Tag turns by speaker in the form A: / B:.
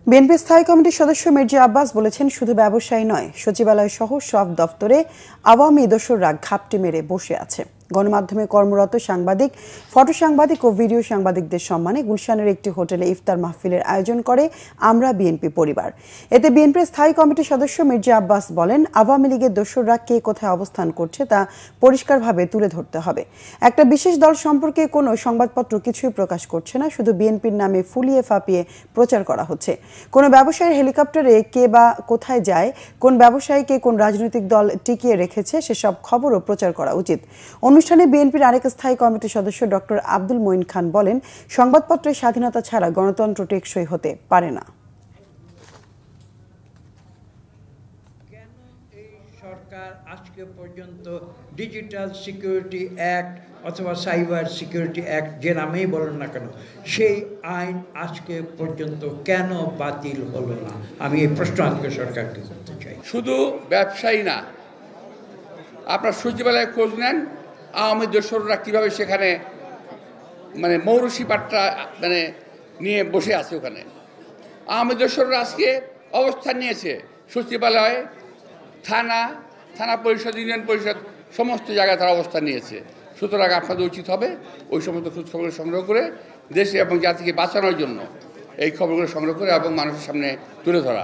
A: BNP স্থায়ী কমিটির সদস্য মির্জা আব্বাস বলেছেন, শুধু ব্যবসায়ী নয়, সচিবালয় সহ সব দফতরে আওয়ামী দোসররা ঘাপটি মেরে বসে আছে। গণমাধ্যমে কর্মরত সাংবাদিক, ফটো সাংবাদিক ও ভিডিও সাংবাদিকদের সম্মানে গুলশানের একটি হোটেলে ইফতার মাহফিলের আয়োজন করে আমরা বিএনপি পরিবার। এতে বিএনপির স্থায়ী কমিটির সদস্য মির্জা আব্বাস বলেন, আওয়ামী লীগের দোসররা কে কোথায় অবস্থান করছে তা পরিষ্কারভাবে তুলে ধরতে হবে। একটা বিশেষ দল সম্পর্কে কোনো সংবাদপত্র কিছুই প্রকাশ করছে না, শুধু বিএনপির নামে ফুলিয়ে ফাঁপিয়ে প্রচার করা হচ্ছে। কোনো ব্যবসায়ীর হেলিকপ্টারে কে বা কোথায় যায়, কোন ব্যবসায়ীকে কোন রাজনৈতিক দল টিকিয়ে রেখেছে, সেসব খবরও প্রচার করা উচিত। অনুষ্ঠানে বিএনপির আরেক স্থায়ী কমিটির সদস্য ডক্টর আব্দুল মঈন খান বলেন, সংবাদপত্রের স্বাধীনতা ছাড়া গণতন্ত্র টেকসই হতে পারে না।
B: সরকার আজকে পর্যন্ত ডিজিটাল সিকিউরিটি অ্যাক্ট অথবা সাইবার সিকিউরিটি অ্যাক্ট যে নামেই বলেন না কেন, সেই আইন আজকে পর্যন্ত কেন বাতিল হলো না? আমি এই প্রশ্ন আজকে সরকারকে করতে চাই।
C: শুধু ব্যবসায়ী না, আপনার সচিবালয়ে খোঁজ নেন, আওয়ামী দোসররা কীভাবে সেখানে মৌরসি পাট্টা নিয়ে বসে আছে। ওখানে আওয়ামী দোসররা আজকে অবস্থান নিয়েছে সচিবালয়ে, থানা পরিষদ, ইউনিয়ন পরিষদ, সমস্ত জায়গায় তারা অবস্থান নিয়েছে। সুতরাং আপনাদের উচিত হবে ওই সমস্ত খোঁজখবর সংগ্রহ করে দেশে এবং জাতিকে বাঁচানোর জন্য এই খবরগুলো সংগ্রহ করে এবং মানুষের সামনে তুলে ধরা।